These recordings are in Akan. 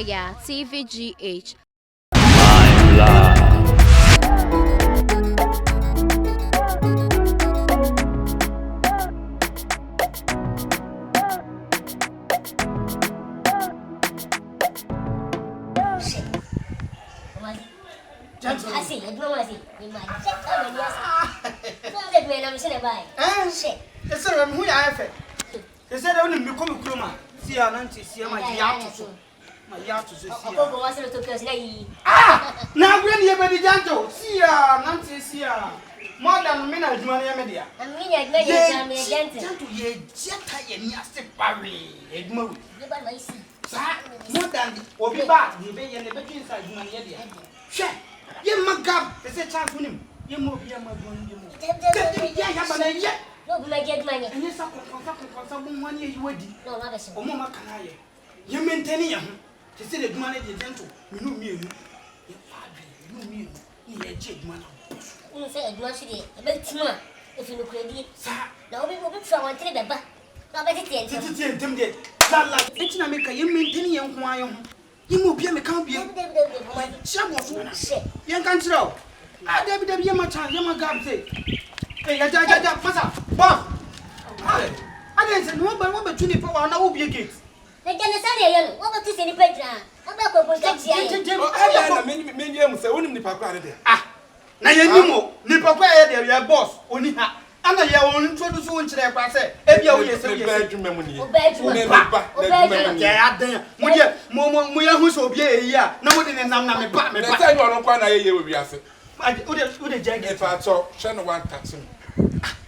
Oya TVGH. My love. I see, I don't see. You might check out yes. Don't let me know, Mr. Bay. Shit. The sir, who I have. They said I wouldn't become a cruma. See, I don't see my yacht. My yacht to see. Ah! Now, when you're very gentle, see, Nancy, see, more than a minute, media. I mean, I made a gentle. Ye jet, and nasty Barry, Edmund. I see. More than or be bad, the bay and the betting inside money. Check. You must go. There's a chance with him. You move here, my boy. No, my get money. And you suffer for some money you would. No, not a Oh, Mamma, can I? You maintain him to see the money gentle. You know me. You know me. You are cheap man. You say a grocery, a bit more. If you look ready, now we will be from one trip. Now, but it's it's not make you maintain young wine. You move here, can't be young country. I did be my child, you my say. Hey, Bob. I didn't say no, but what between the power now will be a gate. They can say, what about this in the bedroom? About Ah, now you know, Nipper, your boss, only her. And I will introduce you into their class. If you are a bedroom, Moya who's obey, yeah, nobody in Namna apartment. I tell you, I don't quite a year with us. I would a jacket if I saw Channel 1 taxi.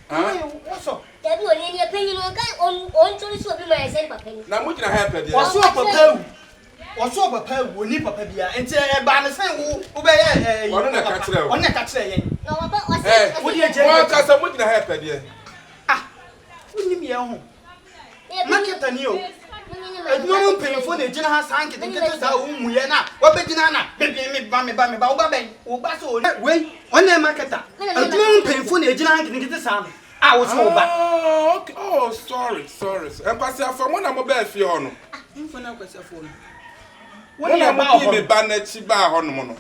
What's up? There will be a penny on to this will be myself. Now, what can I happen? What's up a pole? What's up a pole? We need a pebble and say a banner saying, obey on a catcher. No, what do you say? What can I happen? Ah, wouldn't be at home. Market and you. No painful, the general sank it and get us out. We are not. What be Nana? Baby, Bammy, Bammy, or Basso. Wait, one name marketer. A no painful, the general can get the sound. I was so bad. Oh, sorry. And pass out from one of my best Fiona. When I'm about me, Bannet, Chiba, Honomono.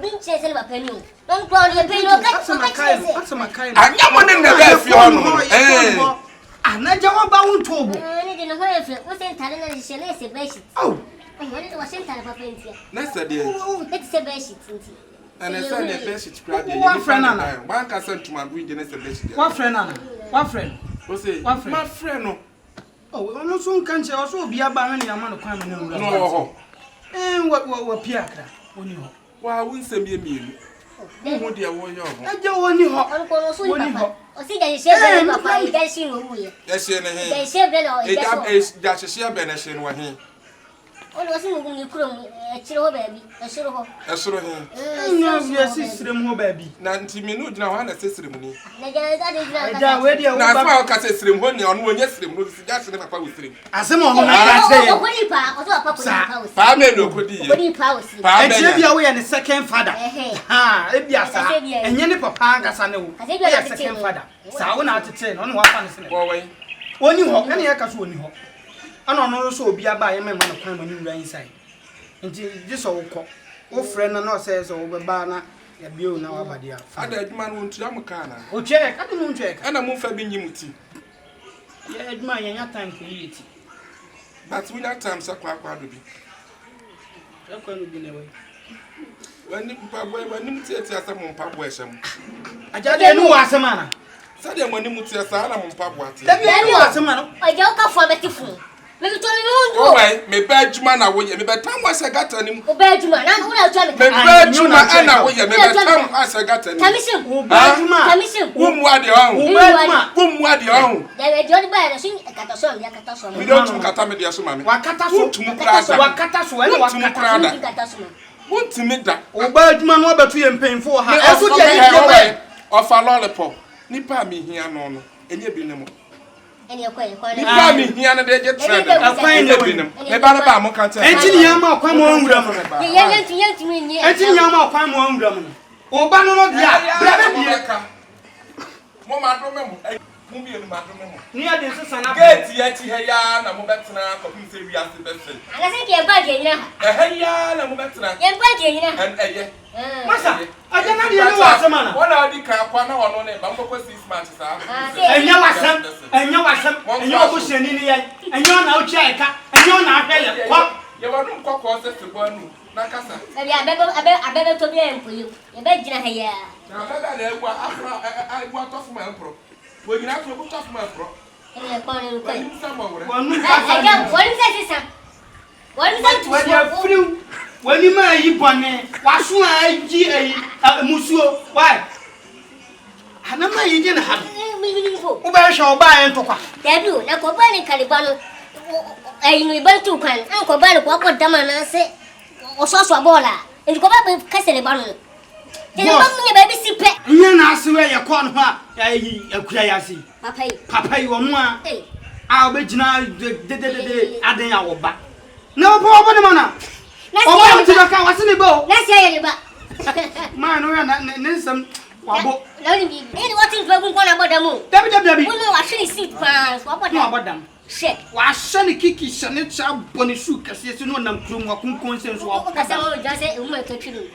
Being chasing a penny. Don't call your penny. What's my kind? I'm not in the best Fiona. I'm not about to. I didn't know if it wasn't telling us she lays a basic. Oh, it wasn't telling a penny. That's a dear. It's a basic. And I send a message. One friend, Anna. One can send to my region as a basic. What friend, Anna? What friend? What's it? My friend. Oh, no soon can she also be a barren amount of crime. No. And what Piacra? When you why wouldn't send me a meal? Who dear warrior? I don't want you hot. I think I said, Papa, you guys see who yes, they said, it is that she shall banish in one here. Oh, wasn't you chrome, a chill baby, a sort of. A sort of him. No, your sister, more baby. Nanti minute now, and a sister. Now, I can say stream when you're on yesterday, just never power stream. as a moment, I say, Pamela, could be power. I and the second father. Ah, it be a and Yenny Papa, as I know. I think I have second father. So not to 10 on 1 away. When you hop, any acres when you hop. I don't know, so be a buy a man of time when you are inside. Until this old cock, oh, friend, and not says over Bana, a bill now about the I did man won't Yamakana. Oh, check, I don't check. And I move for being Yimuti. Yeah, my young time to eat. But we that time, Sakwa will be. That one will be away. When you say some Pabwasham, I just know as a man. Sadia when you say Salam Pabwati. Let me know as a man. I don't come for the phone. Maybe told me, oh, my bad man away, but time was I got him. oh, bad man, I'm going to tell me. Bad man, I away, time as I got him. Commission, whom what your own, whom what your own. They were joined by a sing a catastrophe. We don't Catamidi Asuma. Wakata to Wakata, want to meet that. Oh, bad man, what about you and paying for her? Also, get away of a lollipop. Nipa me here, no, and you be no more. And you're quite me here, and they get trended. I'll find them. Never more can't tell. And Yama come on, and Yama come on, oh, Banana, yeah, Mama, Mu bi enu ma do mo. Ni ya de sesa na Gate ya ti he ya na mo betena ko bi se wi ase bese. Ana se ke ba ke nyina. He ya na mo betena. Ye ba ke nyina. En eye. Masa, aja na de ni wasem ana. Wona odi kan kwa na wono ne ba mkoko 6 months sa. Enya wasem, enya obusheni ni ye. Enya na uchi eka, enya na ahwe ye. Kwa ye wonu mkoko se sebo anu na kasa. Abi abebe to bi en puyu. Ye ba gina he ya. Na baba na egwa afra egwa tofu ma empro. Wo gina to bu tofu ma empro. Ele ko ne ko. Ni sa mo wore. wonu Aga woni se sisa. Woni se tu. wani friu. Wani ma yi bone. Waso aji musuo. Why? Ana ma yi je na ha. Wo ba hwe oba en tokwa. Dabi na ko ba ni kaliba no. Ayinu iba tu kwan. An ko ba ni ko dama na se. Ososo bola. Ndi ko ba kasele ba no. Tele ba mu ne ba bi sipe. Nya na ase we ye kon ho a yi akura ya se. Papa yi wo mu a. Obegina de aden ya wo ba. Na obo ne mana. Obo ti ka wase ne ba o. Na se ye ne ba. Man no ya na nsem wabo. Na ni bi. Ni what is bagun ko na bodamu. Dabi. Wonu wa hwe seat pa. So No abodam. She. Wa hwe ne kiki hwe ne cha boni su kase se no nam krom wa kunkon se so wa. Ko kasa mo jase e mo to twiru.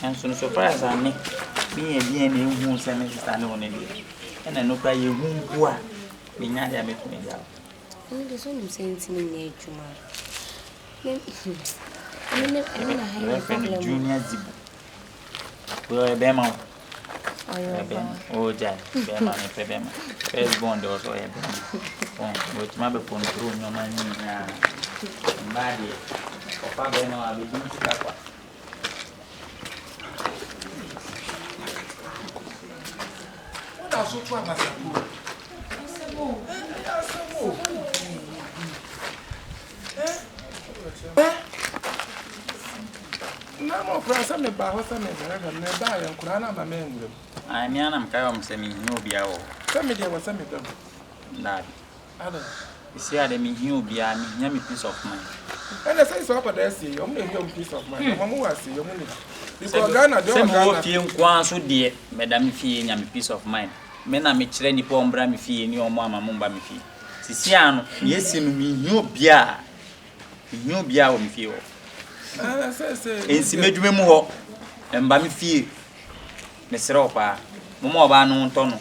And so far as I make me a DNA who sends me stand on it. And I know by you who are being not a make me out. There's only sense in nature. I mean, I have a problem. Junior Zib. Well, a bema. Oh, Jack, Bema, Bema. First born also a bema. Which my bone through no money. Body. Papa, I will do that. So to amasapo. Na mo prasa me ba ho sa me ga me ba ya nkura na ma me ngure. I mean, I'm carrying some in Nubia. Sa me dey wasa me dam. Dad. Ada. You see, I mean, Nubia, me peace of mind. And I say so apa dey see, you me peace of mind. Mama wa see, you money. Because Ghana dey Ghana. Say mo fi nkwan so de, madam fi nya me peace of mind. Me na me kire ni po mbra me fi ni omo ama mo mba me fi sisi ano yesi no mi hio bia o me fi o say ensi medwuma mu ho mba me fi me sere opa mo mo ba no nto no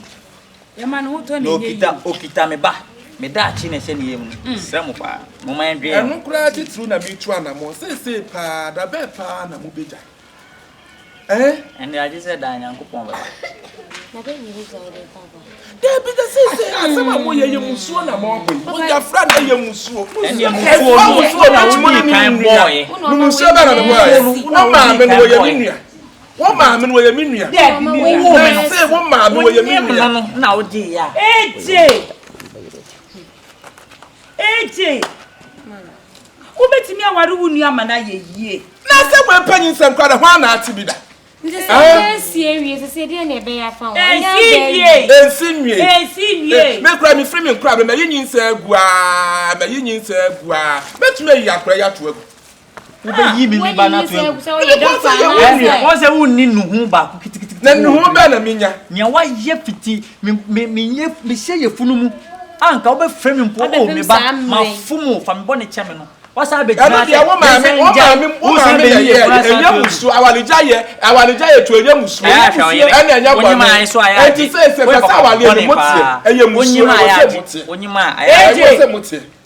ye ma no to ne ye okita me ba me da chi ne se ne yem sere mo pa mo ma ndwe enu kura titru na me tu ana mo say pa da be pa na mo beja and I just said that Yankopon ba na be ni reason de papa. Dey be say asema mo ye musuo na mo boy. Mo ya fra na ye musuo. And ye musuo na wo ni kan boy. No musuo ba na boy. Wo ma me no ye minua. Wo ma me no ye minua. Dey bi ni wo me say wo ma me no ye minua. Na wo di ya. Eje. Wo betimi aware wo nua ma na ye yie. Na se mo panyin sam kwa da ho na ati bi da. Nse ewie se de na be ya fa. Ensi nwie. Me kura me free me kura me yin nsa agua, me yin nsa agua. Betuma yi akura ya to agu. Wo be yi mi ba na to agu. Won se wo ni nuhu ba ku kitikiti. Na nuhu ba na minya. Nya wa ye fiti me hye ye funu mu. Anka wo be free me mpo o me ba ma fumu fa me bo ne cheme no. Wasa be jina se wo ma me ye musu awalija ye to ye musu ena enya bo enti se pesa awale mo tie eye musu onyima ayaje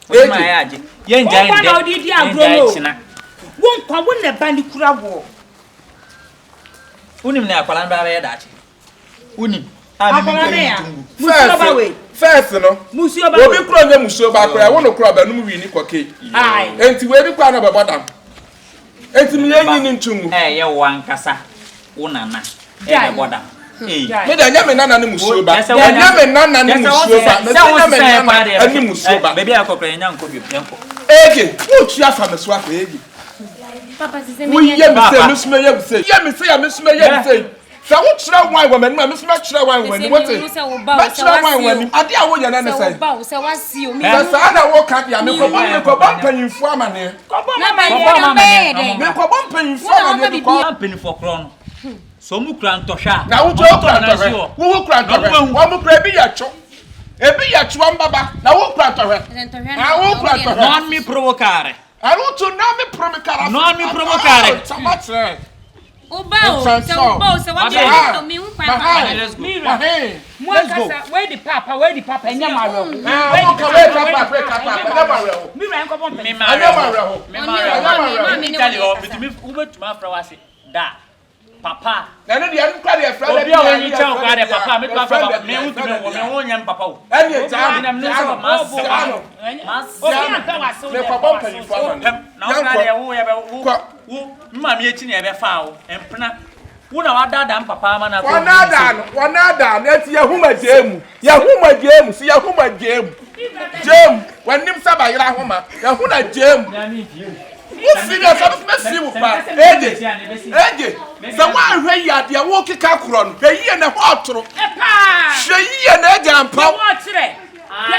onyima ayaje ye nja inde wo di agro no won kwa wo ne ba ni kura wo unim ne akwala ba ye dachi unim akwala ne ya musu ba we first no musuo ba obi kro nya musuo ba kra wo no kro ba no mu wi ni koke enti we bi kwa na babodam enti mi yenyi ni ntumu ye wankasa wo nana e bodam me da nya me nana ni musuo ba nya me nana ni musuo ba me nya me nana ani musuo ba baby akokra nya nko bi penko ege wo tua fa me so afa ege Papa se me ye me say me sume ye me say ya me sume ye me say sa wo kira wan wa mani me sume kira wan wa ni what say ba kira wan wa ni ade a wo nya na say ba wo se wasi o mi sa na wo ka ya me ko ba mpanyimfu amane na ba ye de me ko ba mpanyimfu amane ko mpanyimfu kro no so mu kura ntɔhwa na wo to kura ntɔhwa wo kura ntɔhwa wo mu kura bi ya cho ebi ya cho mbaba na wo kura ntɔhwa na wo kura ntɔhwa non mi provocare aruto na me provocare non mi provocare tamatre Obao se what you me un let's go where the papa enya maro where papa mi ran ko bon me Italy o bitumi ubetuma fra wase da papa na no dia nkwa de fra obi a woni chan kwa de papa me twa fra me utumi wo me wo nyam papa o ene ta na me so mas obi anta wase me ko bon pan fo amane na o ka de wo ye be wo mma me echi na e be fa o empna wo na wadada papa ama na ko wanada no eti yahuma jemu si yahuma jemu wanim saba yira homa yahuna jemu wo serious me si wo pa eje se wa hwe ya de wo kika kro no hwe na ho otoro hwe yie na eje ampa wo kire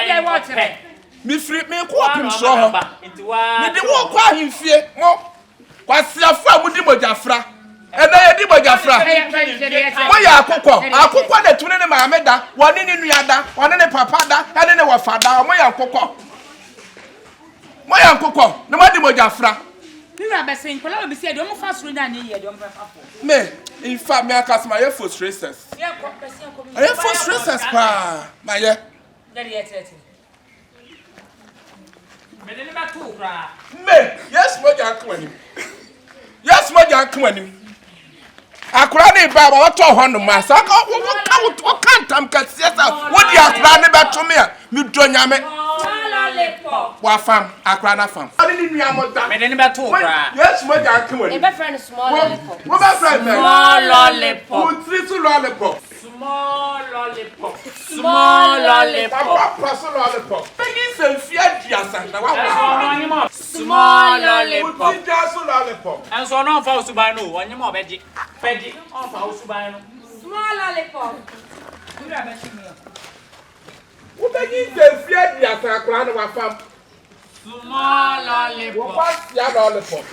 ya wo kire mi free me ko opim so ho me de wo kwa ahimfie mo kwasiafo amudi mojafra ena ye di mojafra wo ya akokọ na tune ne maame da woni ne nua da woni ne papa da ene ne wafa da mo ya akokọ na ma di mojafra Nira be say nkola obi say de mo fa suru nya ne ye de mo fa fo me in fact me akasma ye frustrators ye ko person ko ye frustrators pa ma ye there ye tete me de ne ba tu kra me yes mo ja kwani akura ne ba ba to ho no ma sa wo kan tam ka siasa wo di akura ne ba to me a mi do nyame wa fam akura na fam ani ni nua mo da me de ne ba to kra yes mo ja kwani e be friend small lollipop wo ba friend small lollipop wo tri su lollipop small lollipop papa so lollipop begi se fia diasa na wa small lollipop wo ti ja so lollipop and so no fa usuban no onye mo beji pedi on fa usuban no small lollipop nira be shi me wo begi se fia diasa akura na wa fam small lollipop wo pass ya lollipop